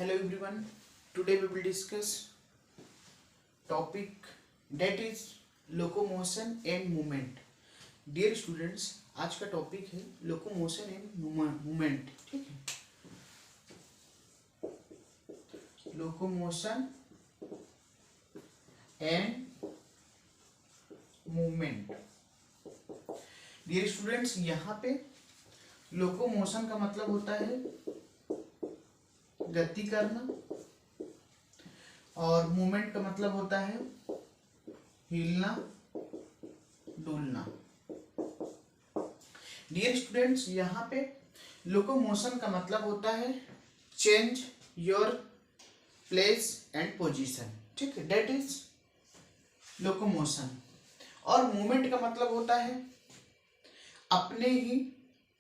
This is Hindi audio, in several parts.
Hello everyone. Today we will discuss topic that is locomotion and movement. Dear students, आज का टॉपिक है लोकोमोशन एंड मूवमेंट. ठीक है, locomotion and movement. Dear students, यहाँ पे लोकोमोशन का मतलब होता है गति करना और मूवमेंट का मतलब होता है हिलना डुलना. डियर स्टूडेंट्स, यहाँ पे लोकोमोशन का मतलब होता है change your place and position. ठीक है, दैट इज लोकोमोशन. और मूवमेंट का मतलब होता है अपने ही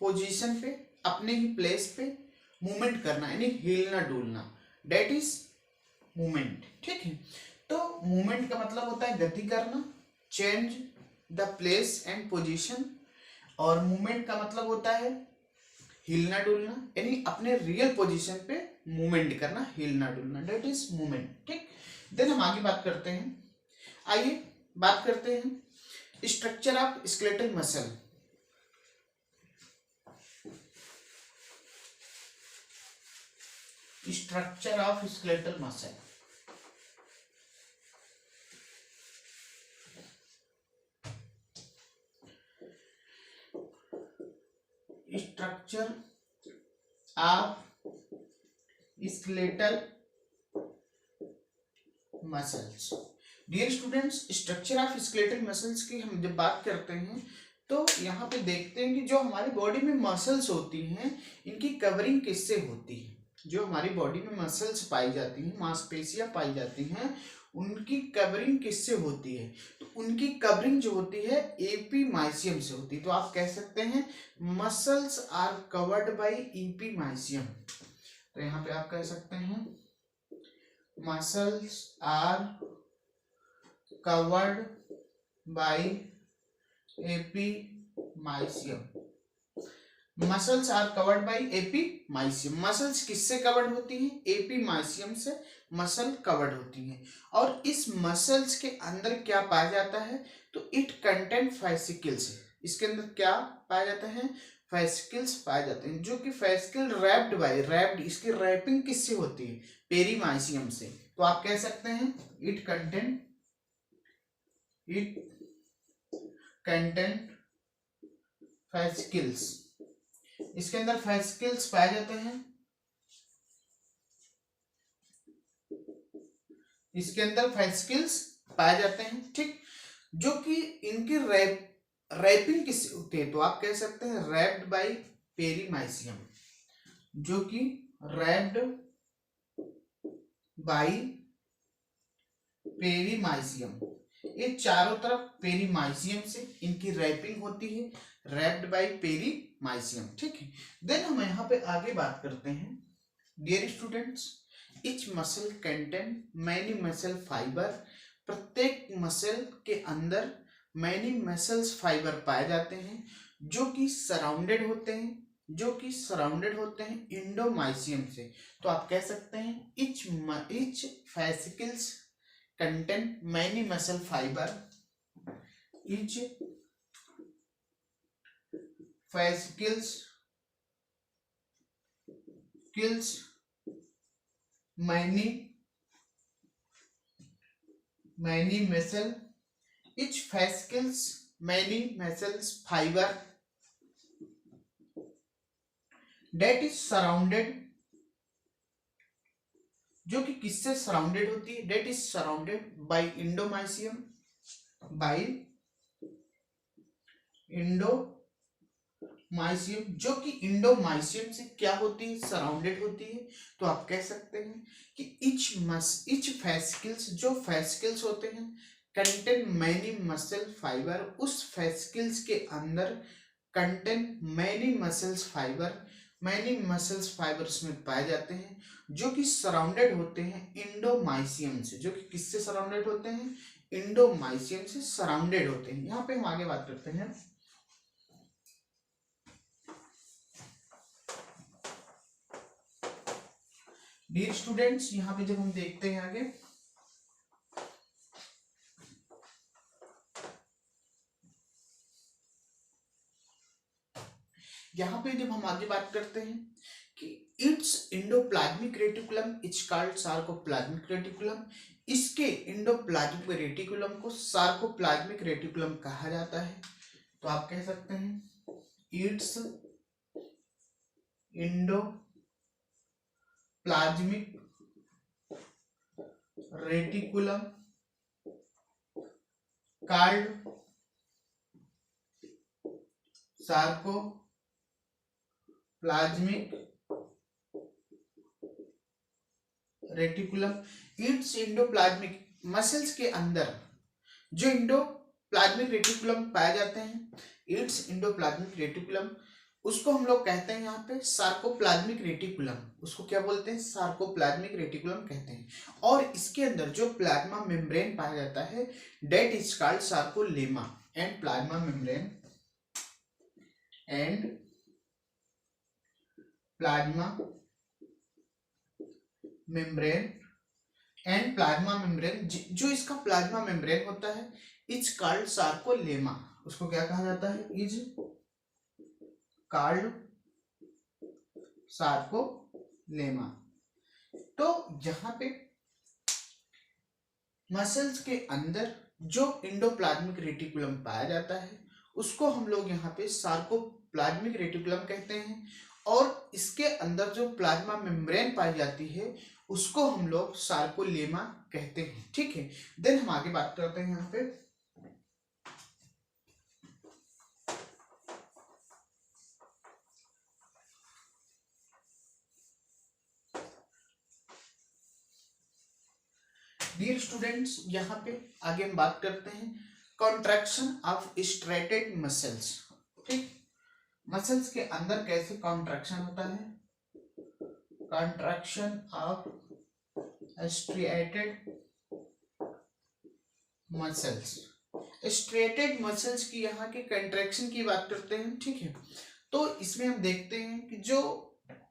पोजीशन पे, अपने ही प्लेस पे मूवमेंट करना, यानी हिलना डुलना. That is movement. ठीक है, तो मूवमेंट का मतलब होता है गति करना, change the place and position. और मूवमेंट का मतलब होता है हिलना डुलना, यानी अपने रियल पोजीशन पे मूवमेंट करना, हिलना डुलना. That is movement. ठीक, देन हम आगे बात करते हैं. आइए बात करते हैं structure of skeletal muscle. Structure of skeletal muscle. Structure of skeletal muscles. Dear students, structure of skeletal muscles की हम जब बात करते हैं तो यहाँ पे देखते हैं कि जो हमारी बॉडी में मसल्स होती हैं इनकी कवरिंग किससे होती है. जो हमारी बॉडी में मसल्स पाई जाती हैं, मांसपेशियां पाई जाती हैं, उनकी कवरिंग किससे होती है. तो उनकी कवरिंग जो होती है एपीमाइसियम से होती है. तो आप कह सकते हैं muscles are covered by epimysium. तो यहाँ पे आप कह सकते हैं muscles are covered by epimysium. Muscles are covered by epimysium. Muscles किससे कवर्ड होती हैं? एपीमाइसियम से मसल कवर्ड होती हैं. और इस मसल्स के अंदर क्या पाया जाता है? तो इट कंटेंट फैसिकल्स. इसके अंदर क्या पाया जाता है? फैसिकल्स पाए जाते हैं, जो कि फैसिकल रैप्ड बाय, रैप्ड, इसकी रैपिंग किससे होती है? पेरीमाइसियम से. तो आप कह सकते हैं इट कंटेंट फैसिकल्स. इसके अंदर फैसिकल्स पाए जाते हैं. इसके अंदर फैसिकल्स पाए जाते हैं. ठीक, जो कि इनकी रैपिंग किससे होती है? तो आप कह सकते हैं रैप्ड बाय पेरीमाइसियम. जो कि रैप्ड बाय पेरीमाइसियम. ये चारों तरफ पेरीमाइसियम से इनकी रैपिंग होती है, रैप्ड बाय पेरीमाइसियम. ठीक है, देन हम यहाँ पे आगे बात करते हैं. Dear students, each muscle contain many muscle fibre. प्रत्येक मसल के अंदर मैनी मसल्स फाइबर पाए जाते हैं जो कि सराउंडेड होते हैं इंडोमाइसियम से. तो आप कह सकते हैं etch fascicles contain many muscle fiber. Each fascicles kills many muscle. Each fascicles many muscles fiber that is surrounded. जो कि किससे सराउंडेड होती है? That is surrounded by endomysium. जो कि इंडोमाइसियम से क्या होती है? सराउंडेड होती है. तो आप कह सकते हैं कि इच फैसिकल्स, जो फैसिकल्स होते हैं, कंटेन मैनी मसल फाइबर. उस फैसिकल्स के अंदर contain many muscles fibre, many muscles fibres में पाए जाते हैं जो कि सराउंडेड होते हैं इंडोमाइसियम से. जो कि किससे सराउंडेड होते हैं? इंडोमाइसियम से सराउंडेड होते हैं. यहाँ पे हम आगे बात करते हैं डियर स्टूडेंट्स, यहाँ पे जब हम देखते हैं आगे, यहाँ पे जब हम आगे बात करते हैं कि it's endoplasmic reticulum is called sarcoplasmic reticulum, इसके इंडोप्लाज्मिक रेटिकुलम को सार्कोप्लाज्मिक रेटिकुलम कहा जाता है। तो आप कह सकते हैं it's endoplasmic reticulum called sarcoplasmic reticulum. It's endoplasmic, muscles के अंदर जो इंडोप्लाज्मिक रेटिकुलम पाए जाते हैं, इट्स इंडोप्लाज्मिक रेटिकुलम, उसको हम लोग कहते हैं यहाँ पे सार्कोप्लाज्मिक रेटिकुलम। उसको क्या बोलते हैं? सार्कोप्लाज्मिक रेटिकुलम कहते हैं। और इसके अंदर जो प्लाज्मा मेम्ब्रेन पाया जाता है, that is called sarcolemma. And plasma membrane and plasma membrane जो इसका प्लाज्मा मेम्ब्रेन होता है, इज कॉल्ड सार्कोलेमा। उसको क्या कहा जाता है? Is called sarcolemma. तो यहाँ पे मसल्स के अंदर जो इंडोप्लाज्मिक रेटिकुलम पाया जाता है, उसको हम लोग यहाँ पे सार्कोप्लाज्मिक रेटिकुलम कहते हैं। और इसके अंदर जो प्लाज्मा मेम्ब्रेन पाई जाती है, उसको हम लोग सार्कोलेमा कहते हैं। ठीक है, देन हम आगे बात करते हैं यहाँ पे डियर स्टूडेंट्स, यहाँ पे आगे हम बात करते हैं कॉन्ट्रैक्शन ऑफ स्ट्रेटेड मसल्स। ठीक, मसल्स के अंदर कैसे कॉन्ट्रैक्शन होता है? Contraction of striated muscles. Striated muscles की यहाँ के कंट्रैक्शन की बात करते हैं। ठीक है, तो इसमें हम देखते हैं कि जो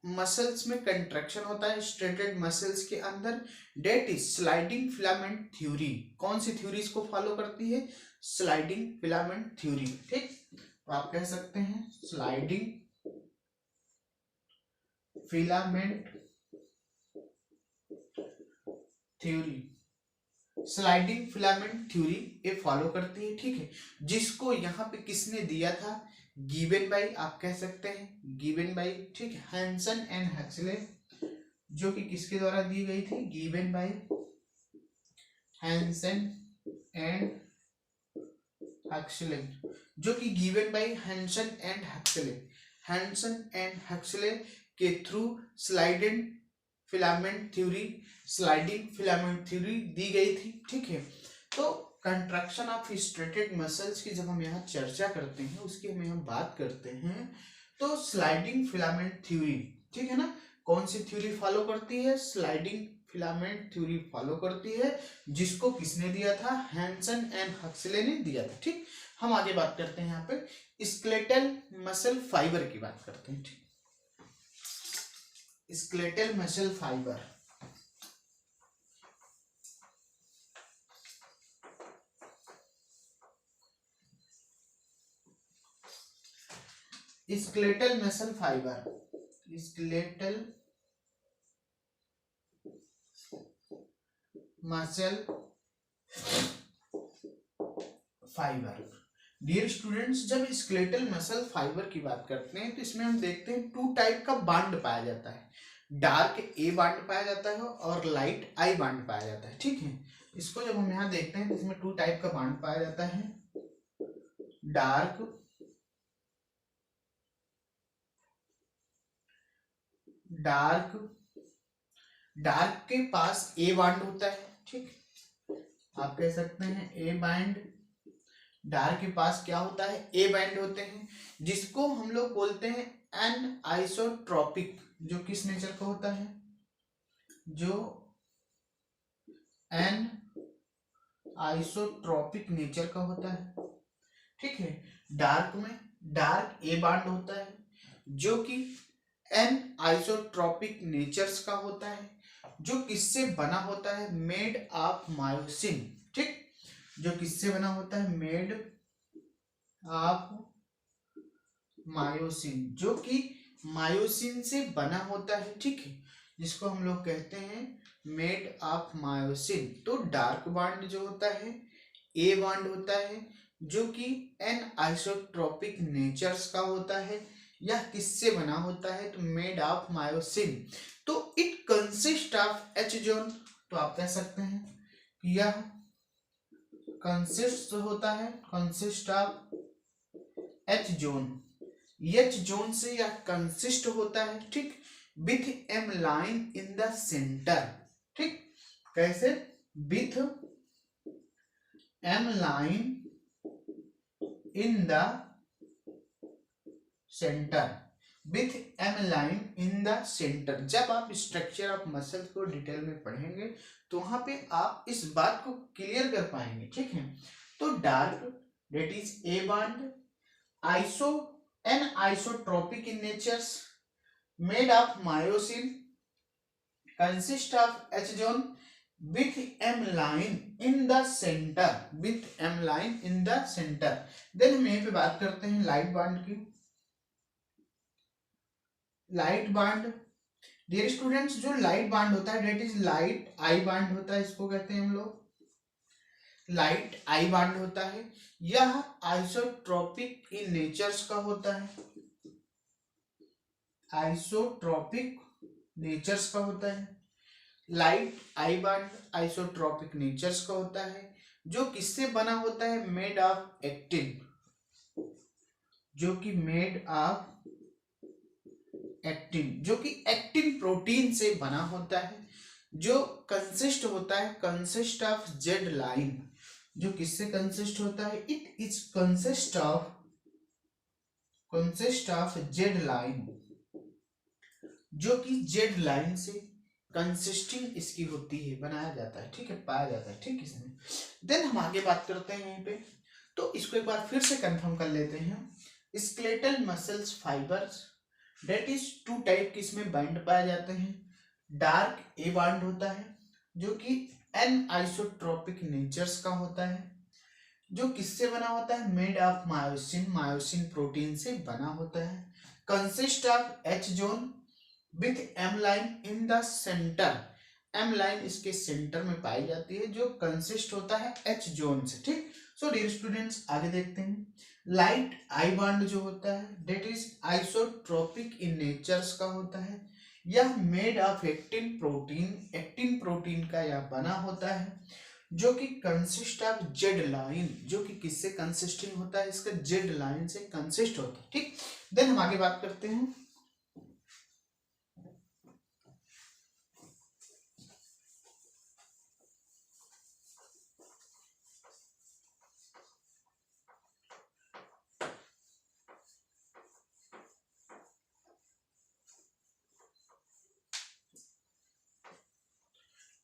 मसल्स में कंट्रैक्शन होता है स्ट्रेटेड मसल्स के अंदर, that is sliding filament theory. कौन सी थ्योरी इसको फॉलो करती है? Sliding filament theory. ठीक, तो आप कह सकते हैं sliding filament theory. Sliding filament theory ये फॉलो करती है। ठीक है, जिसको यहाँ पे किसने दिया था? गिवन बाय, आप कह सकते हैं गिवन बाय। ठीक है, हैंसन एंड हक्सले, जो कि किसके द्वारा दी गई थी? Given by Hanson and Huxley, जो कि given by Hanson and Huxley. Hanson and Huxley के थ्रू स्लाइडिंग फिलामेंट थ्योरी दी गई थी। ठीक है, तो कंट्रैक्शन ऑफ स्ट्रेटेड मसल्स की जब हम यहाँ चर्चा करते हैं, उसकी हम यहाँ बात करते हैं, तो स्लाइडिंग फिलामेंट थ्योरी, ठीक है ना, कौन सी थ्योरी फॉलो करती है? स्लाइडिंग फिलामेंट थ्योरी फॉलो करती है, जिसको किसने दिया था? हैंसन एंड हक्सले ने दिया था। ठीक, हम आगे बात करते हैं यहाँ पे स्केलेटल मसल फाइबर की बात करते हैं। ठीक, skeletal muscle fibre. Skeletal muscle fibre, skeletal muscle fibre. Dear students, जब स्केलेटल मसल फाइबर की बात करते हैं, तो इसमें हम देखते हैं टू टाइप का बांड पाया जाता है। डार्क ए बांड पाया जाता है और लाइट आई बांड पाया जाता है। ठीक है, इसको जब हम यहाँ देखते हैं तो इसमें टू टाइप का बांड पाया जाता है। डार्क के पास ए बांड होता है। ठीक, आप कह सकते हैं ए बाइंड। डार्क के पास क्या होता है? ए बाइंड होते हैं, जिसको हम लोग बोलते हैं एन आइसोट्रोपिक। जो किस नेचर का होता है? जो एन आइसोट्रोपिक नेचर का होता है। ठीक है, डार्क में डार्क ए बाइंड होता है, जो कि एन आइसोट्रोपिक नेचर्स का होता है। जो किससे बना होता है, मेड ऑफ मायोसिन, ठीक, जो किससे बना होता है, मेड ऑफ मायोसिन, जो कि मायोसिन से बना होता है, ठीक है, जिसको हम लोग कहते हैं मेड ऑफ मायोसिन। तो डार्क बॉन्ड जो होता है ए बॉन्ड होता है, जो कि एन आइसोट्रोपिक नेचर्स का होता है। यह किससे बना होता है, तो मेड ऑफ मायोसिन। तो it consist of H zone, तो आप कह सकते हैं कि यह कंसिस्ट होता है, consist of H zone, H zone से यह कंसिस्ट होता है, ठीक, with M line in the centre, ठीक, कैसे, with M line in the centre, with M line in the centre. जब आप स्ट्रक्चर ऑफ मसल को डिटेल में पढ़ेंगे तो वहां पे आप इस बात को क्लियर कर पाएंगे, ठीक है। तो dark, that is A band, iso an isotropic in natures, made of myosin, consist of H zone, with m line in the center, with m line in the center। Then हम यहीं पे बात करते हैं लाइट बॉन्ड की। लाइट बॉन्ड, डियर स्टूडेंट्स, जो लाइट बॉन्ड होता है that is light I band होता है, इसको कहते हैं हम लोग लाइट आई बॉन्ड होता है। यह आइसोट्रोपिक इन नेचर्स का होता है, आइसोट्रोपिक नेचर्स का होता है। Light I bond isotropic natures का होता है, जो किससे बना होता है, मेड ऑफ एक्टिन, जो कि मेड ऑफ एक्टिन, जो कि एक्टिन प्रोटीन से बना होता है, जो कंसिस्ट होता है, कंसिस्ट ऑफ जेड लाइन, जो किससे कंसिस्ट होता है, it is consist of Z line, जो कि जेड लाइन से कंसिस्टिंग इसकी होती है, बनाया जाता है, ठीक है, पाया जाता है, ठीक, इसमें। देन हम आगे बात करते हैं यहीं पे, तो इसको एक बार फिर से कंफर्म कर लेते हैं। Skeletal muscles fibres, that is two type के इसमें बाइंड पाए जाते हैं। डार्क ए बॉन्ड होता है, जो कि एन आइसोट्रोपिक नेचर्स का होता है, जो किससे बना होता है, made of myosin, myosin protein से बना होता है। Consist of H zone with M line in the centre, M line इसके सेंटर में पाई जाती है, जो कंसिस्ट होता है एच जोन से, ठीक। सो डियर स्टूडेंट्स, आगे देखते हैं। लाइट आई बॉन्ड जो होता है that is isotropic in natures का होता है। यह made of actin protein, actin protein का यह बना होता है, जो कि कंसिस्ट ऑफ जेड लाइन, जो कि किससे कंसिस्टिंग होता है, इसका जेड लाइन से कंसिस्ट होता है, ठीक। देन हम आगे बात करते हैं।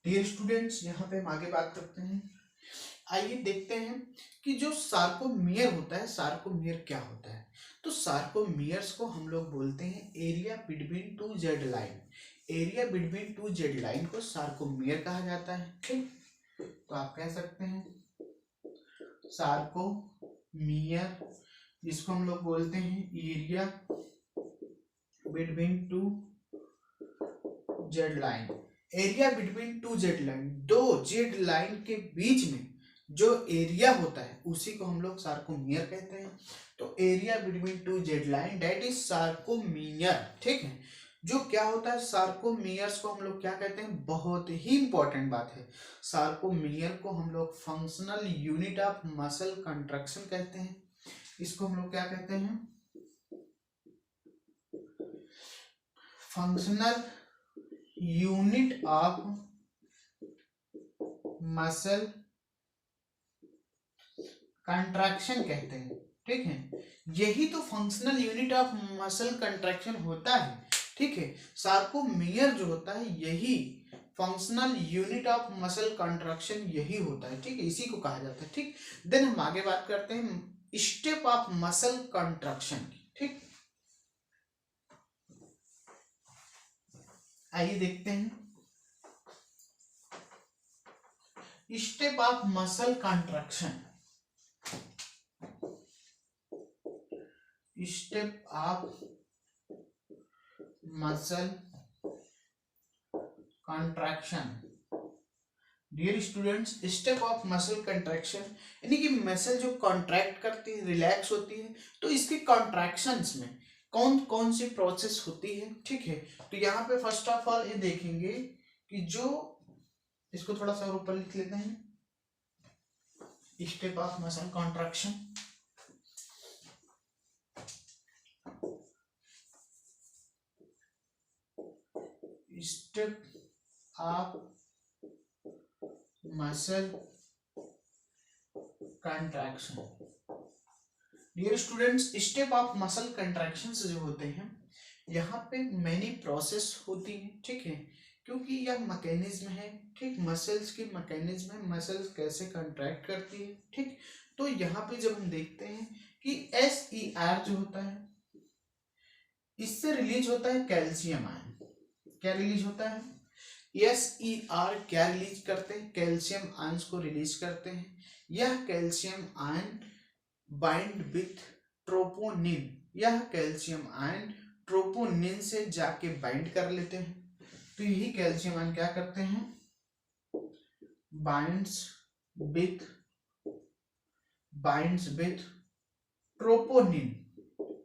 डियर स्टूडेंट्स, यहाँ पे हम आगे बात करते हैं। आइए देखते हैं कि जो सार्कोमियर होता है, सार्कोमियर क्या होता है। तो सार्कोमियर्स को हम लोग बोलते हैं area between two Z line, area between two Z line को सार्कोमियर कहा जाता है, ठीक। तो आप कह सकते हैं सार्कोमियर, जिसको हम लोग बोलते हैं area between two Z line, area between two Z line, दो जेड लाइन के बीच में जो एरिया होता है उसी को हम लोग सार्कोमियर कहते हैं। तो area between two Z line that is sarcomere, ठीक है। जो क्या होता है, सार्कोमियर्स को हम लोग क्या कहते हैं, बहुत ही इंपॉर्टेंट बात है, सार्कोमियर को हम लोग functional unit of muscle construction कहते हैं। इसको हम लोग क्या कहते हैं, functional unit of muscle contraction कहते हैं, ठीक है। यही तो functional unit of muscle contraction होता है, ठीक है। सार्कोमियर जो होता है यही functional unit of muscle contraction यही होता है, ठीक है, इसी को कहा जाता है, ठीक। देन हम आगे बात करते हैं स्टेप ऑफ मसल कंट्रैक्शन की, ठीक। आइए देखते हैं step of muscle contraction, step of muscle contraction. Dear students, step of muscle contraction यानी कि मसल जो कॉन्ट्रैक्ट करती है, रिलैक्स होती है, तो इसके कॉन्ट्रैक्शंस में कौन कौन सी प्रोसेस होती है, ठीक है। तो यहाँ पे फर्स्ट ऑफ ऑल ये देखेंगे कि जो, इसको थोड़ा सा ऊपर लिख लेते हैं, step of muscle contraction. Step of muscle contraction. Dear students, step of muscle contractions जो होते हैं, यहाँ पे मैनी प्रोसेस होती है, ठीक है, क्योंकि यह मैकेनिज्म है, ठीक, मसल्स की मैकेनिज्म है, मसल्स कैसे कंट्रैक्ट करती है, ठीक। तो यहाँ पे जब हम देखते हैं कि SER जो होता है, इससे रिलीज होता है कैल्शियम आयन। क्या रिलीज होता है? SER क्या रिलीज करते हैं? कैल्शियम आयंस को रिलीज करते हैं। यह calcium ion bind with troponin, यह कैल्शियम आयन ट्रोपोनिन से जाके बाइंड कर लेते हैं। तो यही कैल्शियम आयन क्या करते हैं? बाइंड्स विथ ट्रोपोनिन,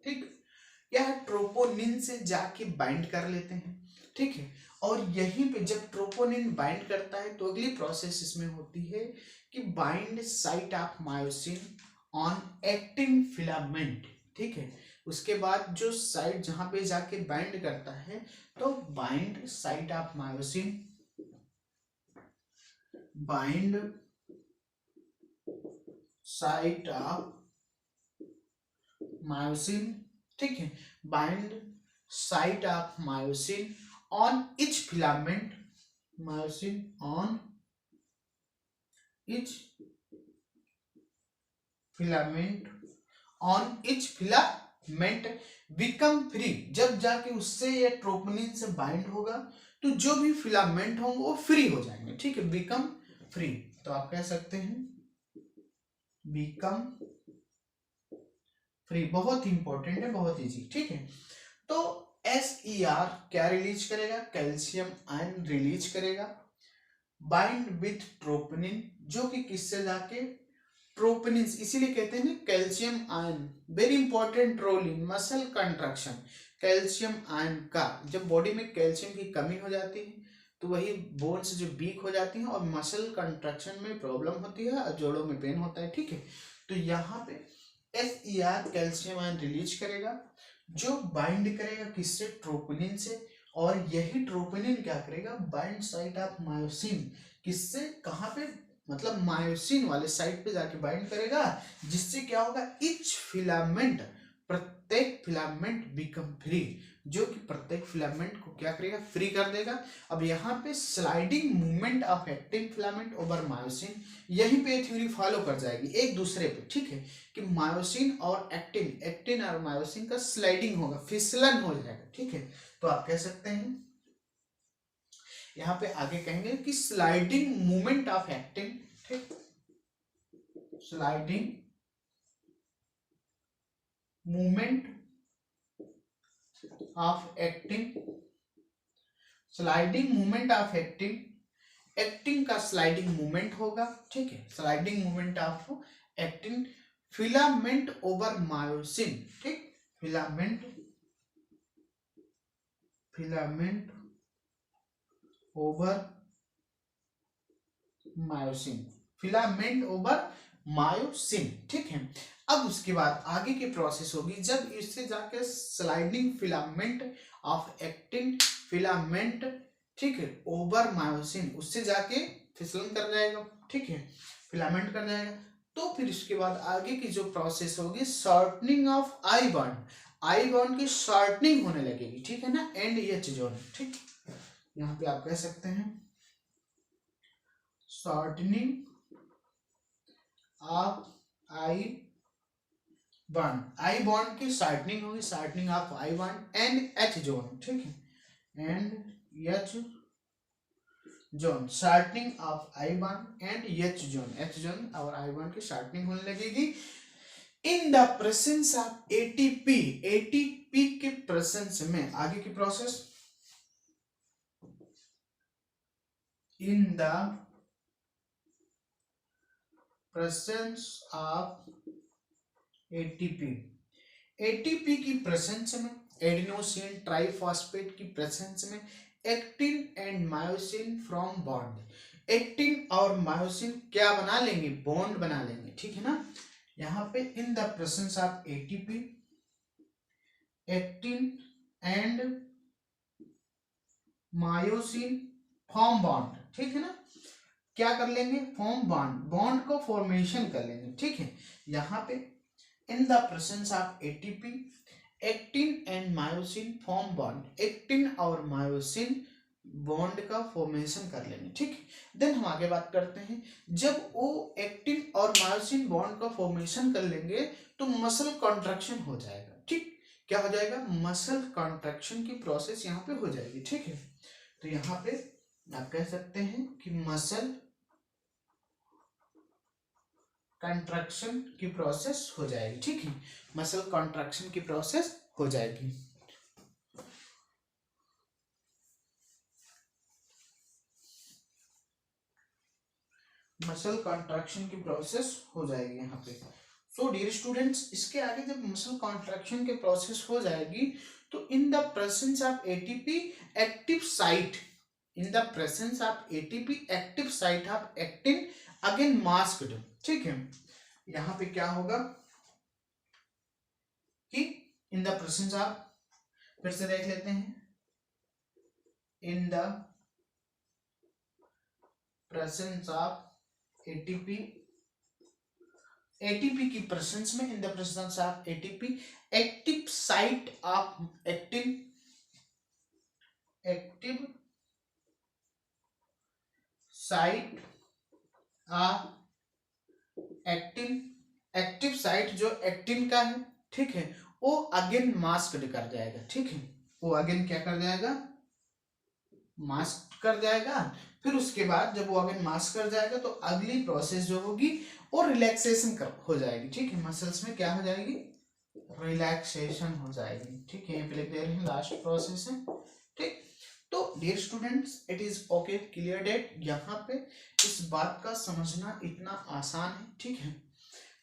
ठीक, यह ट्रोपोनिन से जाके बाइंड कर लेते हैं, ठीक है। और यहीं पे जब ट्रोपोनिन बाइंड करता है तो अगली प्रोसेस इसमें होती है कि bind site of myosin on actin filament, ठीक है। उसके बाद जो साइट जहां पे जाके बाइंड करता है, तो bind site of myosin, bind site of myosin, ठीक है, bind site of myosin on etch filament, myosin on etch filament, on etch filament become free. जब जाके उससे या ट्रोपोनिन से बाइंड होगा तो जो भी फिलामेंट होंगे वो फ्री हो जाएंगे, ठीक है, बिकम फ्री। तो आप कह सकते हैं बिकम फ्री, बहुत इंपॉर्टेंट है, बहुत इजी, ठीक है। तो SER क्या रिलीज करेगा? कैल्शियम आयन रिलीज करेगा, बाइंड विथ ट्रोपोनिन, जो कि किससे जाके ट्रोपोनिन, इसीलिए कहते हैं calcium ion very important role in muscle contraction. Calcium ion का जब बॉडी में कैल्शियम की कमी हो जाती है तो वही बोन्स जो वीक हो जाती हैं और मसल कंट्रैक्शन में प्रॉब्लम होती है और जोड़ों में पेन होता है, ठीक है। तो यहाँ पे SER कैल्शियम आयन रिलीज करेगा, जो बाइंड करेगा किससे? ट्रोपोनिन से। और यही ट्रोपोनिन क्या करेगा? बाइंड साइट ऑफ मायोसिन, किससे? कहाँ पे? मतलब मायोसिन वाले साइट पे जाके बाइंड करेगा, जिससे क्या होगा? इच फिलामेंट, प्रत्येक फिलामेंट बिकम फ्री, जो कि प्रत्येक फिलामेंट को क्या करेगा? फ्री कर देगा। अब यहाँ पे sliding movement of actin filament over myosin, यहीं पे थ्योरी फॉलो कर जाएगी एक दूसरे पे, ठीक है, कि मायोसिन और एक्टिन, एक्टिन और मायोसिन का स्लाइडिंग होगा, फिसलन हो जाएगा, ठीक है। तो आप कह सकते हैं यहाँ पे आगे कहेंगे कि स्लाइडिंग मूवमेंट ऑफ एक्टिन, ठीक, sliding movement of actin, sliding movement of actin, actin का स्लाइडिंग मूवमेंट होगा, ठीक है, sliding movement of actin, filament over myosin, ठीक, filament over myosin, filament over myosin, ठीक है। अब उसके बाद आगे की प्रोसेस होगी, जब इससे जाके sliding filament of actin filament, ठीक है, ओवर मायोसिन, उससे जाके फिसलन कर जाएगा, ठीक है, फिलामेंट कर जाएगा। तो फिर इसके बाद आगे की जो प्रोसेस होगी, shortening of I band, I band की शॉर्टनिंग होने लगेगी, ठीक है ना, एंड एच जोन, ठीक, यहाँ पे आप कह सकते हैं shortening of I band, I band की शॉर्टनिंग होगी, shortening of I band and H zone, ठीक है, and H zone, shortening of I band and H zone और आई बॉन्ड की शार्टनिंग होने लगेगी in the presence of ATP. ATP के प्रेजेंस में आगे की process, in the presence of ATP. ATP की प्रेजेंस में, एडिनोसिन ट्राइफॉस्फेट की प्रेजेंस में actin and myosin form bond. Actin और मायोसिन क्या बना लेंगे, बॉन्ड बना लेंगे, ठीक है ना। यहाँ पे इन the presence of ATP, actin and myosin form bond, ठीक है ना। क्या कर लेंगे, फॉर्म बॉन्ड, बॉन्ड को फॉर्मेशन कर लेंगे, ठीक है। यहाँ पे इन the presence of ATP, actin and myosin form bond, actin और मायोसिन बॉन्ड का फॉर्मेशन कर लेंगे, ठीक है। देन हम आगे बात करते हैं, जब वो एक्टिन और मायोसिन बॉन्ड का फॉर्मेशन कर लेंगे तो मसल कॉन्ट्रैक्शन हो जाएगा, ठीक। क्या हो जाएगा, मसल कॉन्ट्रैक्शन की प्रोसेस यहाँ पे हो जाएगी, ठीक है। तो यहाँ पे आप कह सकते हैं कि मसल कंट्रैक्शन की प्रोसेस हो जाएगी, ठीक है। मसल कंट्रैक्शन की प्रोसेस हो जाएगी। मसल कंट्रैक्शन की प्रोसेस हो जाएगी यहाँ पे। सो डियर स्टूडेंट्स, इसके आगे जब मसल कंट्रैक्शन की प्रोसेस हो जाएगी तो इन the presence of ATP active site, in the presence of ATP active site of actin again masked, ठीक है। यहाँ पे क्या होगा कि इन द प्रेजेंस ऑफ, फिर से देख लेते हैं, इन the presence of ATP, ATP की प्रेजेंस में, इन the presence of ATP active site of actin, active site of actin, active site जो एक्टिन का है, ठीक है, वो अगेन मास्क्ड कर जाएगा, ठीक है। वो अगेन क्या कर जाएगा, मास्क कर जाएगा। फिर उसके बाद जब वो अगेन मास्क कर जाएगा तो अगली प्रोसेस जो होगी वो रिलैक्सेशन हो जाएगी, ठीक है। मसल्स में क्या हो जाएगी, रिलैक्सेशन हो जाएगी, ठीक है। यहाँ पे लिख दे रहे हैं लास्ट प्रोसेस है, ठीक। तो dear students, it is okay, clear that. यहाँ पे इस बात का समझना इतना आसान है, ठीक है,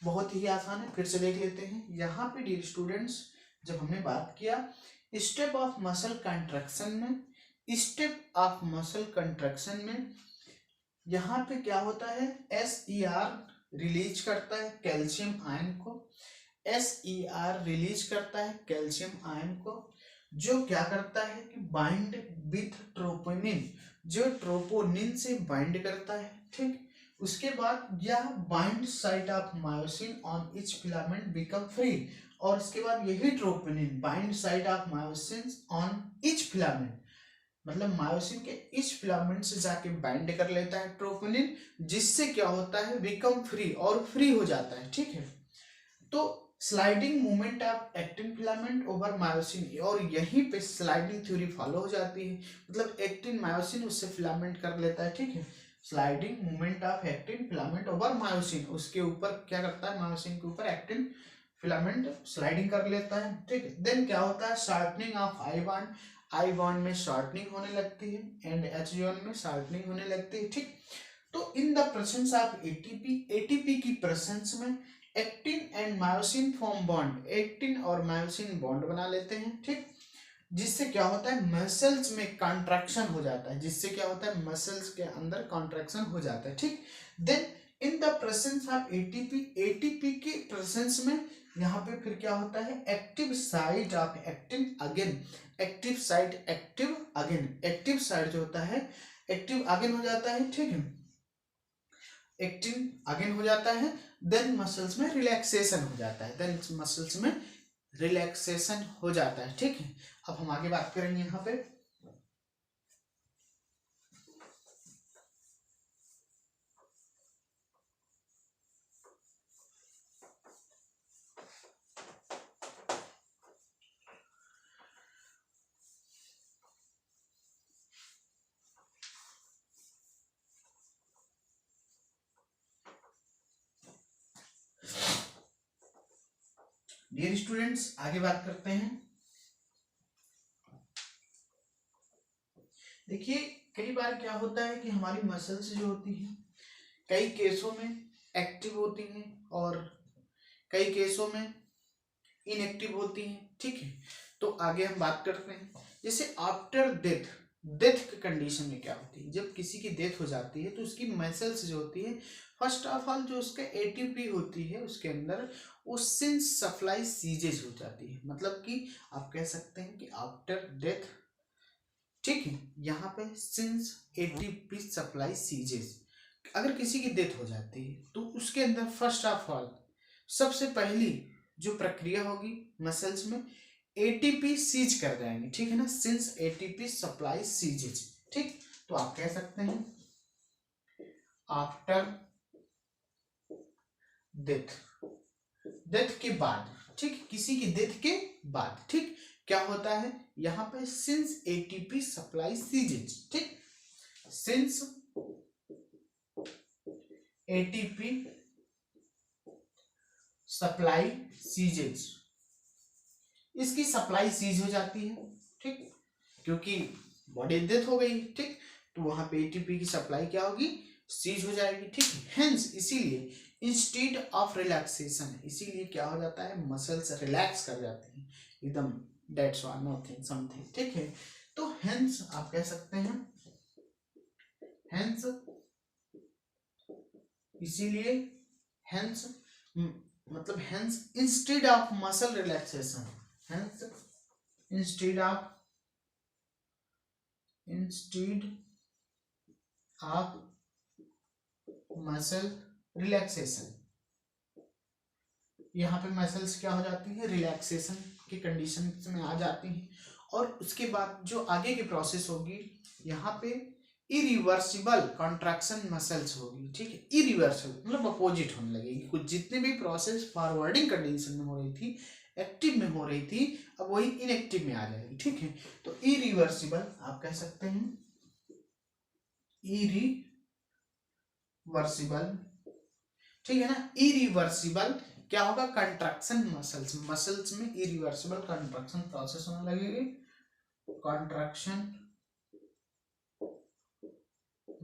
बहुत ही आसान है। फिर से देख लेते हैं। यहाँ पे डियर स्टूडेंट्स, जब हमने बात किया स्टेप ऑफ मसल कंट्रैक्शन में, स्टेप ऑफ मसल कंट्रैक्शन में यहाँ पे क्या होता है, SER रिलीज करता है कैल्शियम आयन को, SER रिलीज करता है कैल्शियम आयन को, जो क्या करता है कि बाइंड विथ ट्रोपोनिन, जो ट्रोपोनिन से बाइंड करता है, ठीक। उसके बाद यह bind site of myosin on etch filament become free, और इसके बाद यही troponin bind site of myosin on etch filament, मतलब मायोसिन के इस फिलामेंट से जाके बाइंड कर लेता है ट्रोपोनिन, जिससे क्या होता है, बिकम फ्री, और फ्री हो जाता है, ठीक है। तो sliding movement of actin filament over myosin, और यहीं पे स्लाइडिंग थ्योरी फॉलो हो जाती है, मतलब एक्टिन मायोसिन उससे फिलामेंट कर लेता है, ठीक है। Sliding movement of actin filament over myosin, उसके ऊपर क्या करता है, मायोसिन के ऊपर एक्टिन फिलामेंट स्लाइडिंग कर लेता है, ठीक है। देन क्या होता है, sharpening of I band, I bond में शार्पनिंग होने लगती है एंड एच जोन में शार्पनिंग होने लगती है, ठीक। तो इन the presence of ATP, ATP की प्रेजेंस में actin and myosin form bond, actin और मायोसिन बॉन्ड बना लेते हैं, ठीक। जिससे क्या होता है, मसल्स में कॉन्ट्रैक्शन हो जाता है, जिससे क्या होता है, मसल्स के अंदर कॉन्ट्रैक्शन हो जाता है, ठीक। Then in the presence of ATP, ATP के प्रेजेंस में यहाँ पे फिर क्या होता है, active site of actin again, active site active again, active site जो होता है एक्टिव अगेन हो जाता है, ठीक है, एक्टिन अगेन हो जाता है। देन मसल्स में रिलैक्सेशन हो जाता है, देन मसल्स में रिलैक्सेशन हो जाता है, ठीक है। अब हम आगे बात करेंगे यहाँ पे, डियर स्टूडेंट्स, आगे बात करते हैं। देखिए, कई बार क्या होता है कि हमारी मसल्स जो होती हैं कई केसों में एक्टिव होती हैं और कई केसों में इनएक्टिव होती हैं, ठीक है। तो आगे हम बात करते हैं, जैसे आफ्टर डेथ, डेथ की कंडीशन में क्या होती है, जब किसी की डेथ हो जाती है तो उसकी मसल्स जो होती है, फर्स्ट ऑफ ऑल जो उसका एटीपी होती है उसके अंदर वो सिंस सप्लाई सीजेज हो जाती है। मतलब कि आप कह सकते हैं कि आफ्टर डेथ, ठीक है, यहाँ पे सिंस एटीपी सप्लाई सीजेज, अगर किसी की डेथ हो जाती है तो उसके अंदर फर्स्ट ऑफ ऑल सबसे पहली जो प्रक्रिया होगी मसल्स में, एटीपी सीज कर जाएंगे, ठीक है ना, सिंस एटीपी सप्लाई सीजेज, ठीक। तो आप कह सकते हैं आफ्टर डेथ, डेथ के बाद, ठीक, किसी की डेथ के बाद, ठीक, क्या होता है यहां पे सिंस एटीपी सप्लाई सीजेज, ठीक, सिंस एटीपी सप्लाई सीजेज, इसकी सप्लाई सीज हो जाती है, ठीक, क्योंकि बॉडी डेथ हो गई, ठीक, तो वहां पे एटीपी की सप्लाई क्या होगी, सीज हो जाएगी, ठीक। हेंस इसीलिए इंस्टेड ऑफ रिलैक्सेशन, इसीलिए क्या हो जाता है मसल्स रिलैक्स कर जाते हैं एकदम, दैट्स व्हाई नथिंग समथिंग, ठीक है। तो हेंस आप कह सकते हैं, हेंस इसीलिए, हेंस मतलब hence instead of muscle relaxation, hence instead of muscle relaxation, यहाँ पे मसल्स क्या हो जाती है, रिलैक्सेशन की कंडीशन में आ जाती हैं। और उसके बाद जो आगे की प्रोसेस होगी यहाँ पे इरिवर्सिबल कॉन्ट्रैक्शन मसल्स होगी, ठीक है, इरिवर्सिबल मतलब अपोजिट होने लगेगी, कुछ जितने भी प्रोसेस फॉरवर्डिंग कंडीशन में हो रही थी, एक्टिव में हो रही थी, अब वही इनएक्टिव में आ जाएगी, ठीक है। तो इरिवर्सिबल आप कह सकते हैं, इरिवर्सिबल, ठीक है ना, इरिवर्सिबल क्या होगा, कंट्रैक्शन मसल्स, मसल्स में इरिवर्सिबल कंट्रैक्शन प्रोसेस होने लगेगी, कंट्रैक्शन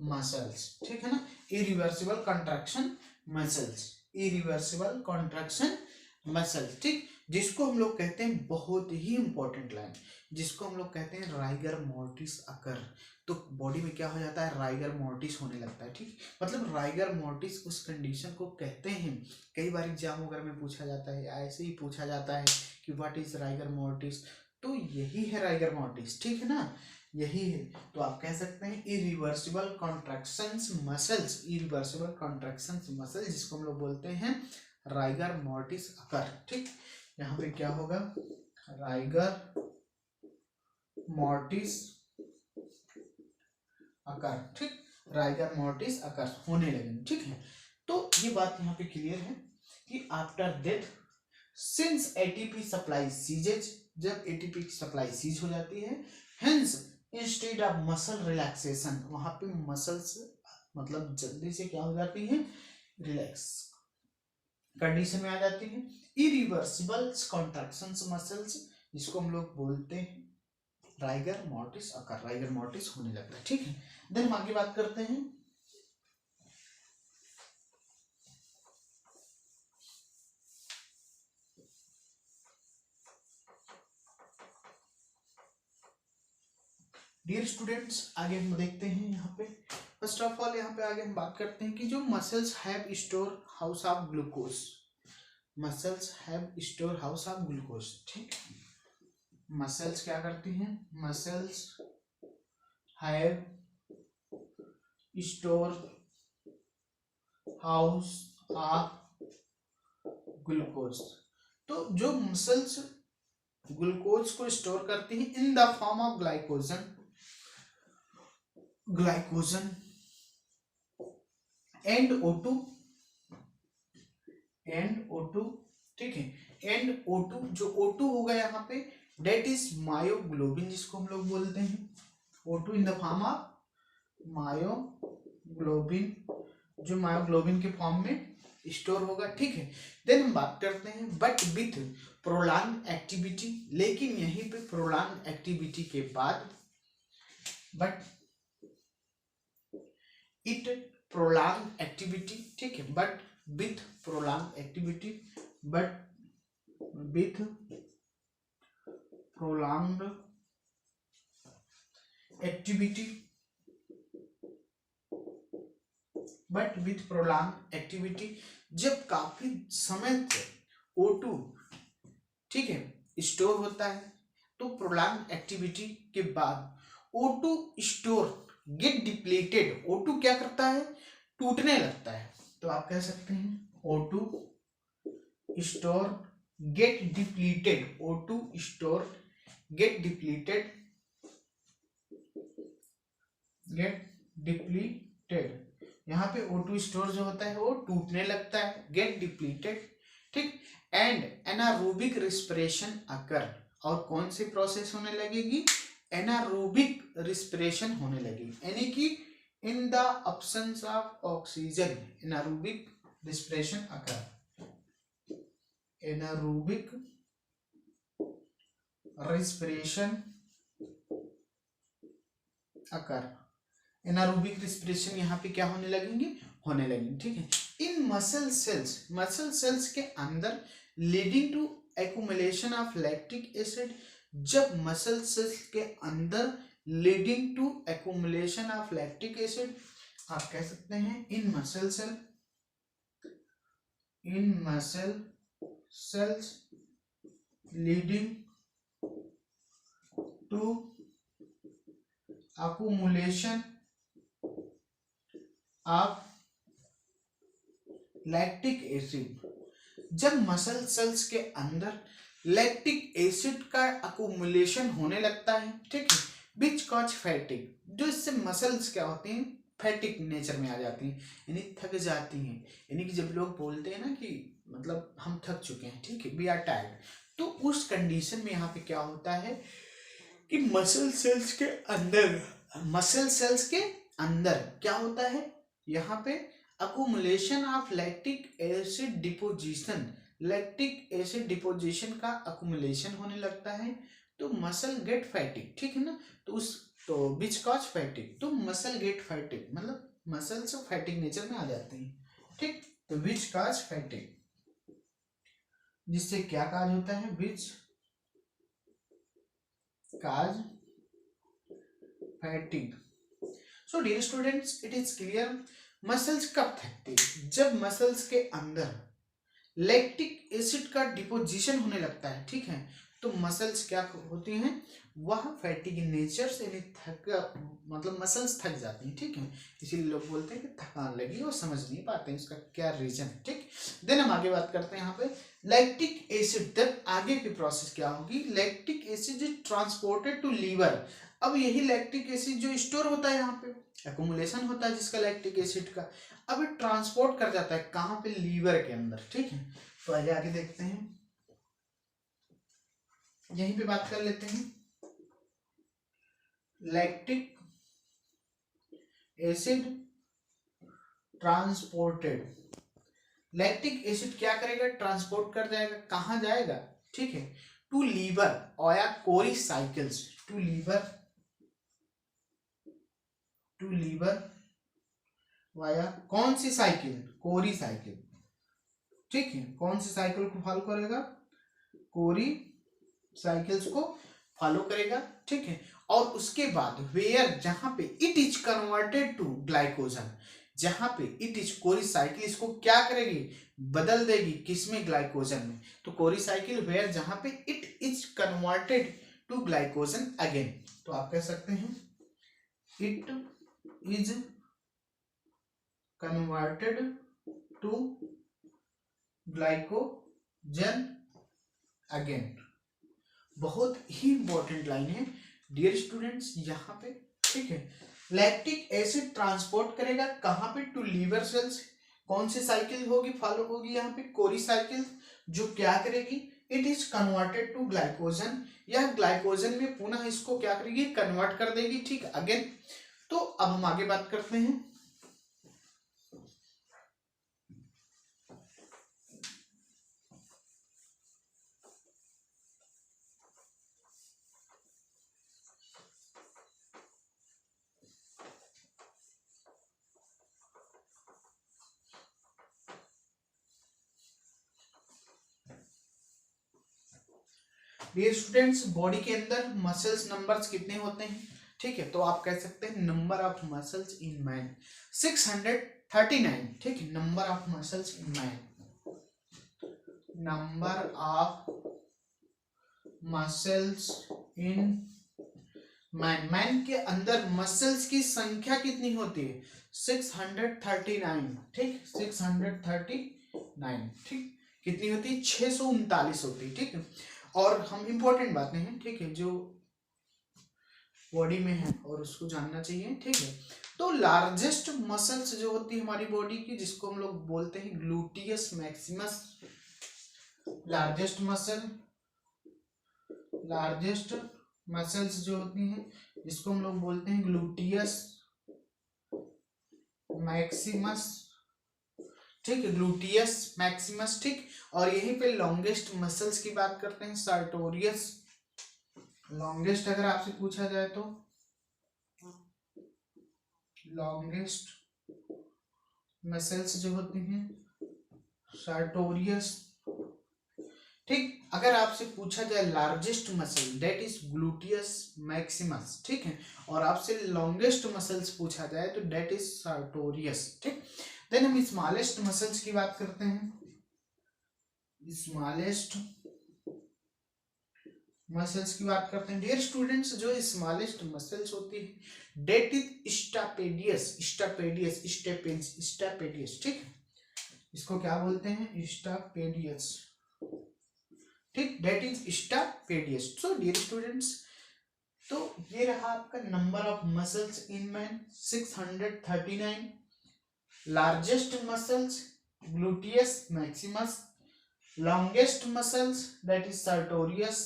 मसल्स, ठीक है ना, irreversible contraction muscles, irreversible contraction muscles, ठीक, जिसको हम लोग कहते हैं, बहुत ही इंपॉर्टेंट लाइन, जिसको हम लोग कहते हैं राइगर मोर्टिस अकर। तो बॉडी में क्या हो जाता है, राइगर मोर्टिस होने लगता है, ठीक, मतलब राइगर मोर्टिस उस कंडीशन को कहते हैं। कई बार एग्जाम वगैरह में पूछा जाता है, ऐसे ही पूछा जाता है कि व्हाट इज राइगर मोर्टिस, तो यही है राइगर मोर्टिस, ठीक है ना, यही है। तो आप कह सकते हैं irreversible contractions muscles, irreversible contractions muscles, जिसको हम लोग बोलते हैं राइगर मोर्टिस अकर, ठीक। यहाँ पे क्या होगा, राइगर मोर्टिस अकर, ठीक, राइगर मोर्टिस अकर होने लगेंगे, ठीक है। तो ये बात यहाँ पे क्लियर है कि after death since ATP supply सीजेज, जब एटीपी की सप्लाई सीज हो जाती है, hence instead of muscle relaxation, वहां पे मसल्स मतलब जल्दी से क्या हो जाती है, रिलैक्स कंडीशन में आ जाती है, इरिवर्सिबल कॉन्ट्रैक्शंस मसल्स, जिसको हम लोग बोलते हैं राइगर मोर्टिस अकर, राइगर मोर्टिस होने लगता है, ठीक है। देन हम आगे बात करते हैं, डियर स्टूडेंट्स, आगे हम देखते हैं यहाँ पे, फर्स्ट ऑफ ऑल यहाँ पे आगे हम बात करते हैं कि जो muscles have store house of glucose, muscles have store house of glucose, ठीक, मसल्स क्या करती हैं, muscles have store house of glucose, तो जो मसल्स ग्लूकोज को स्टोर करती हैं in the form of glycogen, glycogen and O2, and O2, ठीक है, एंड O2, जो O2 होगा यहाँ पे डेट इज मायोग्लोबिन, जिसको हम लोग बोलते हैं O2 in the form of myoglobin, जो मायोग्लोबिन के फॉर्म में स्टोर होगा, ठीक है। देन हम बात करते हैं बट विथ प्रोलॉन्ग एक्टिविटी, लेकिन यहीं पे प्रोलॉन्ग एक्टिविटी के बाद बट इट प्रोलॉन्ग एक्टिविटी, ठीक है, but with prolong activity, but with prolong activity, but with prolong activity, जब काफी समय तक O2, ठीक है, स्टोर होता है, तो प्रोलॉन्ग एक्टिविटी के बाद O2 store get depleted, O2 क्या करता है, टूटने लगता है। तो आप कह सकते हैं O2 store get depleted, O2 store get depleted, get depleted. यहाँ पे O2 स्टोर जो होता है वो टूटने लगता है, गेट डिप्लीटेड, ठीक। एंड एनारोबिक रिस्पिरेशन अकर, और कौन सी प्रोसेस होने लगेगी, एनारोबिक रिस्पिरेशन होने लगेगी, यानी कि in the absence of oxygen anaerobic respiration occur, anaerobic respiration occur, anaerobic respiration यहाँ पे क्या होने लगेंगे, ठीक है। इन मसल सेल्स के अंदर leading to accumulation of lactic acid, जब मसल सेल्स के अंदर leading to accumulation of lactic acid, आप कह सकते हैं in muscle cells leading to accumulation of lactic acid, जब मसल सेल्स के अंदर लैक्टिक एसिड का अकुमुलेशन होने लगता है, ठीक है, विच कॉज फैटिग, जो इससे मसल्स क्या होती हैं, फैटिक नेचर में आ जाती हैं, यानी थक जाती हैं, यानी कि जब लोग बोलते हैं ना कि मतलब हम थक चुके हैं, ठीक है, वी आर टायर्ड, तो उस कंडीशन में यहाँ पे क्या होता है कि मसल सेल्स के अंदर क्या होता है, यहाँ पे accumulation of lactic acid deposition, lactic acid deposition का अकुमुलेशन होने लगता है, तो मसल गेट फैटिक, ठीक है ना, तो विच कॉज फैटिक, तो मसल गेट फैटिक, मतलब मसल्स फैटिक नेचर में आ जाते हैं, ठीक, तो विच कॉज फैटिक, जिससे क्या काज होता है, which cause fatigue. So dear students, it is clear, muscles कब थकते, जब मसल्स के अंदर लैक्टिक एसिड का डिपोजिशन होने लगता है, ठीक है, तो मसल्स क्या होती हैं, वह फैटिक नेचर से मतलब मसल्स थक जाती हैं, ठीक है, इसीलिए लोग बोलते हैं कि थकान लगी और समझ नहीं पाते हैं इसका क्या रीजन है, ठीक। देन हम आगे बात करते हैं यहाँ पे लैक्टिक एसिड, तब आगे की प्रोसेस क्या होगी, lactic acid is transported to liver, अब यही लैक्टिक एसिड जो स्टोर होता है यहाँ पे एक्युमुलेशन होता है जिसका लैक्टिक एसिड का, अब ट्रांसपोर्ट कर जाता है कहाँ पे, लीवर के अंदर, ठीक है। तो आइए आगे देखते हैं, यहीं पे बात कर लेते हैं, lactic acid transported, lactic acid क्या करेगा, ट्रांसपोर्ट कर जाएगा, कहाँ जाएगा, ठीक है, टू लीवर और कोरी साइकिल्स, टू लीवर वाया कौन सी साइकिल, कोरी साइकिल, ठीक है, कौन सी साइकिल को फॉलो करेगा, कोरी साइकिल्स को फॉलो करेगा, ठीक है, और उसके बाद वेयर, जहां पे it is converted to glycogen, जहां पे इट इज कोरी साइकिल इसको क्या करेगी, बदल देगी किसमें, ग्लाइकोजन में, तो कोरी साइकिल वेयर जहां पे it is converted to glycogen again, तो आप कह सकते हैं it is converted to glycogen again, बहुत ही इंपॉर्टेंट लाइन है डियर स्टूडेंट्स यहाँ पे, ठीक है, लैक्टिक एसिड ट्रांसपोर्ट करेगा कहाँ पे, टू लीवर सेल्स, कौन सी साइकिल होगी, फॉलो होगी यहाँ पे, कोरी साइकिल, जो क्या करेगी, it is converted to glycogen, या ग्लाइकोजन में पुनः इसको क्या करेगी, कन्वर्ट कर देगी, ठीक, अगेन। तो अब हम आगे बात करते हैं, डियर स्टूडेंट्स, बॉडी के अंदर मसल्स नंबर्स कितने होते हैं? ठीक है, तो आप कह सकते हैं number of muscles in man 639। ठीक है, number of muscles in man, number of muscles in man, man के अंदर मसल्स की संख्या कितनी होती है? 639। ठीक, 639। ठीक, कितनी होती है? 639 होती है। ठीक है, और हम इंपॉर्टेंट बातें हैं, ठीक है, जो बॉडी में है और उसको जानना चाहिए। ठीक है, तो लार्जेस्ट मसल्स जो होती है हमारी बॉडी की, जिसको हम लोग बोलते हैं ग्लूटियस मैक्सिमस, लार्जेस्ट मसल्स जो होती हैं जिसको हम लोग बोलते हैं ग्लूटियस मैक्सिमस। ठीक है, ग्लूटियस मैक्सिमस। ठीक, और यहीं पे लॉन्गेस्ट मसल्स की बात करते हैं, सार्टोरियस। लॉन्गेस्ट अगर आपसे पूछा जाए तो लॉन्गेस्ट मसल्स जो होती हैं सार्टोरियस। ठीक, अगर आपसे पूछा जाए largest muscle, that is gluteus Maximus. ठीक है, और आपसे लॉन्गेस्ट मसल्स पूछा जाए तो दैट इज सार्टोरियस। ठीक, देन हम स्मॉलेस्ट मसल्स की बात करते हैं, स्मॉलेस्ट मसल्स की बात करते हैं। डियर स्टूडेंट्स, जो स्मॉलेस्ट मसल्स होती है दैट इज स्टापेडियस। ठीक, इसको क्या बोलते हैं? स्टापेडियस। ठीक, that is stapedius. So dear students, तो ये रहा आपका number of muscles in man 639। Largest muscles gluteus maximus, longest muscles that is sartorius,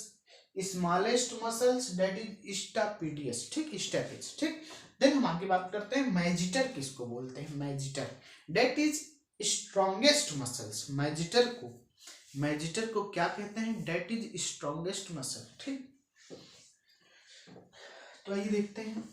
smallest muscles that is stapedius. ठीक, स्टापेज। ठीक, देन हम आगे बात करते हैं मैजिटर किसको बोलते हैं? मैजिटर दैट इज स्ट्रॉन्गेस्ट मसल्स। मैजिटर को क्या कहते हैं? That is strongest muscle. ठीक, तो आइए देखते हैं।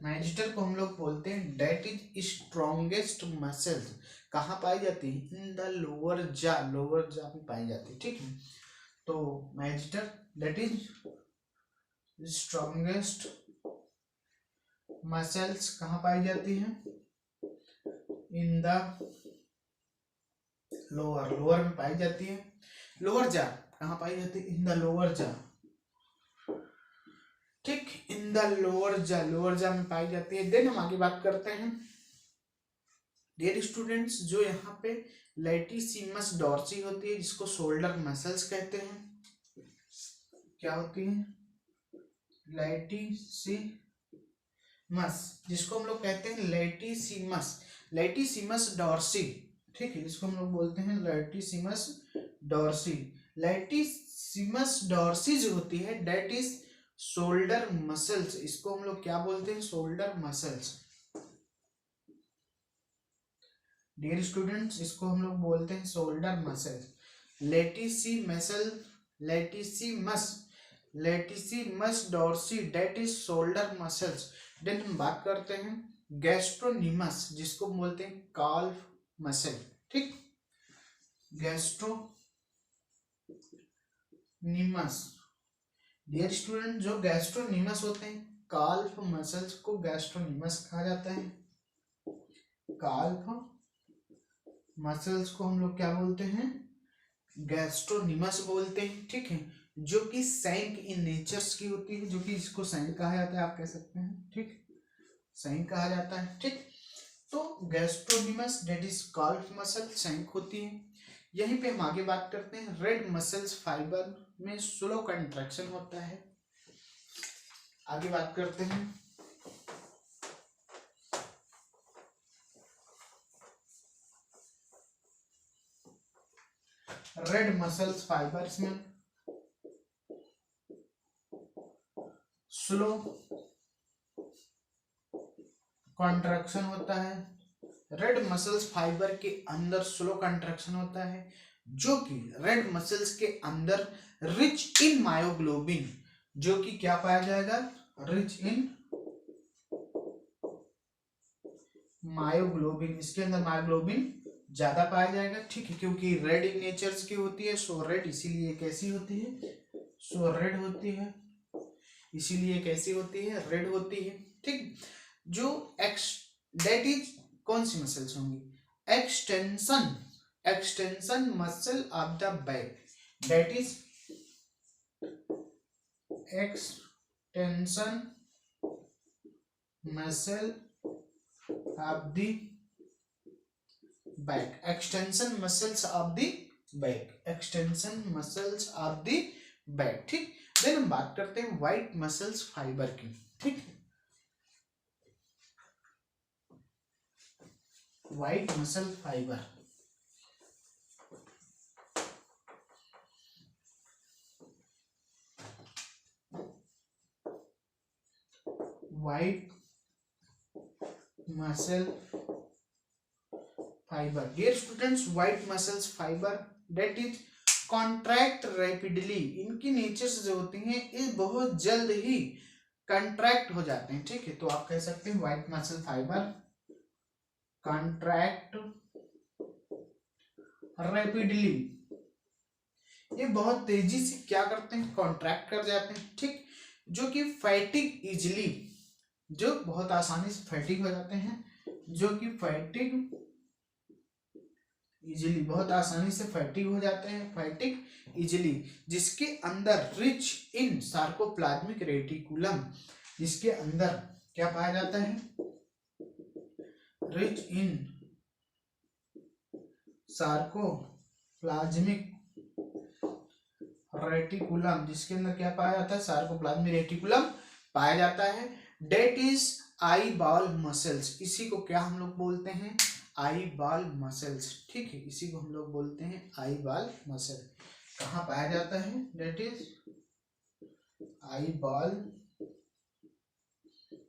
मैजिटर को हम लोग बोलते हैं दैट इज स्ट्रॉन्गेस्ट मसल्स। कहाँ पाई जाती है? इन द लोअर जा में पाई जाती है। ठीक है, तो मैजिटर दैट इज स्ट्रॉन्गेस्ट मसल्स कहाँ पाई जाती है? इन द लोअर में पाई जाती है। लोअर जा कहाँ पाई जाती है? इन द लोअर जा। ठीक, इन द लोअर जा में पाई जाती है। देन हम आगे बात करते हैं डियर स्टूडेंट्स, जो यहाँ पे लैटिसिमस डॉर्सी होती है जिसको शोल्डर मसल्स कहते हैं। क्या होती है? लैटिसिमस, जिसको हम लोग कहते हैं लैटिसिमस डॉर्सी। ठीक है, जिसको हम लोग बोलते हैं लैटिसिमस डॉर्सी जो होती है दैट इज शोल्डर मसल्स। इसको हम लोग क्या बोलते हैं? Shoulder muscles. डियर स्टूडेंट्स, इसको हम लोग बोलते हैं shoulder muscles. Latissimus dorsi that is shoulder muscles. Then हम बात करते हैं गैस्ट्रोनिमस, जिसको बोलते हैं काल्फ मसल। ठीक, गैस्ट्रोनिमस। डियर स्टूडेंट, जो गैस्ट्रोनिमस होते हैं काल्फ मसल्स को गैस्ट्रोनिमस कहा जाता है। काल्फ मसल्स को हम लोग क्या बोलते हैं? गैस्ट्रोनिमस बोलते हैं। ठीक है, जो कि सैंक इन नेचर्स की होती है, जो कि इसको सैंक कहा जाता है, आप कह सकते हैं। ठीक, सैंक कहा जाता है। ठीक, तो गैस्ट्रोनिमस दैट इज काल्फ मसल सैंक होती है। यहीं पे हम आगे बात करते हैं रेड मसल्स फाइबर में स्लो कंट्रैक्शन होता है। आगे बात करते हैं रेड मसल्स फाइबर्स में स्लो कॉन्ट्रैक्शन होता है। रेड मसल्स फाइबर के अंदर स्लो कंट्रैक्शन होता है, जो कि रेड मसल्स के अंदर रिच इन मायोग्लोबिन, जो कि क्या पाया जाएगा? रिच इन मायोग्लोबिन, इसके अंदर मायोग्लोबिन ज्यादा पाया जाएगा, ठीक है, क्योंकि रेड इन नेचर्स की होती है, सो रेड, इसीलिए कैसी होती है, सो रेड होती है, इसीलिए कैसी होती है, रेड होती है, ठीक। जो दैट इज कौन सी मसल्स होंगी, extension, extension muscle of the back, that is extension muscle of the back, extension muscles of the back, extension muscles of the back, ठीक। देन हम बात करते हैं व्हाइट मसल्स फाइबर की, ठीक। White muscle fibre, white muscle fibre, dear students, white muscles fibre that is contract rapidly, इनकी नेचर्स जो होती हैं ये बहुत जल्द ही कंट्रैक्ट हो जाते हैं, ठीक है। तो आप कह सकते हैं white muscle fibre contract rapidly, ये बहुत तेजी से क्या करते हैं, कॉन्ट्रैक्ट कर जाते हैं, ठीक। जो कि फैटिग इजिली, जो बहुत आसानी से फैटिग हो जाते हैं, जो कि फैटिग इजिली, बहुत आसानी से फैटिग हो जाते हैं, फैटिग इजिली, जिसके अंदर रिच इन सार्कोप्लाज्मिक रेटिकुलम, जिसके अंदर क्या पाया जाता है, रिच इन सार्कोप्लाज्मिक रेटिकुलम, जिसके अंदर क्या पाया जाता है, सार्कोप्लाज्मिक रेटिकुलम पाया जाता है, that is eye ball muscles, इसी को क्या हम लोग बोलते हैं, आई बॉल मसल्स, ठीक है, इसी को हम लोग बोलते हैं आई बॉल मसल। कहाँ पाया जाता है, that is eye ball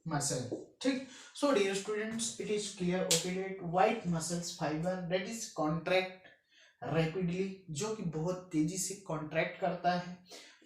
muscle, ठीक। So dear students, it is clear, okay, that white muscles fibre that is contract rapidly, जो कि बहुत तेजी से कॉन्ट्रैक्ट करता है,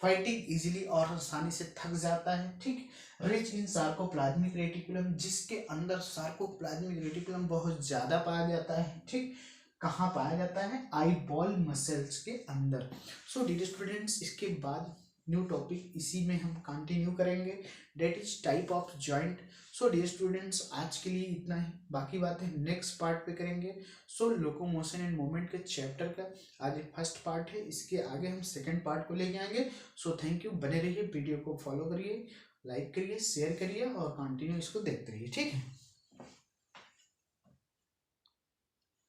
फाइटिंग इजीली और आसानी से थक जाता है, ठीक। रिच इन सार्कोप्लाज्मिक रेटिकुलम, जिसके अंदर सार्कोप्लाज्मिक रेटिकुलम बहुत ज्यादा पाया जाता है, ठीक। कहाँ पाया जाता है, आई बॉल मसल्स के अंदर। सो डियर स्टूडेंट्स, इसके बाद न्यू टॉपिक इसी में हम कंटिन्यू करेंगे, that is type of joint. So dear students, आज के लिए इतना ही, बाकी बातें नेक्स्ट पार्ट पे करेंगे। सो लोकोमोशन एंड मूवमेंट के चैप्टर का आज फर्स्ट पार्ट है, इसके आगे हम सेकंड पार्ट को लेके आएंगे। सो थैंक यू, बने रहिए, वीडियो को फॉलो करिए, लाइक करिए, शेयर करिए और कंटिन्यू इसको देखते रहिए, ठीक है।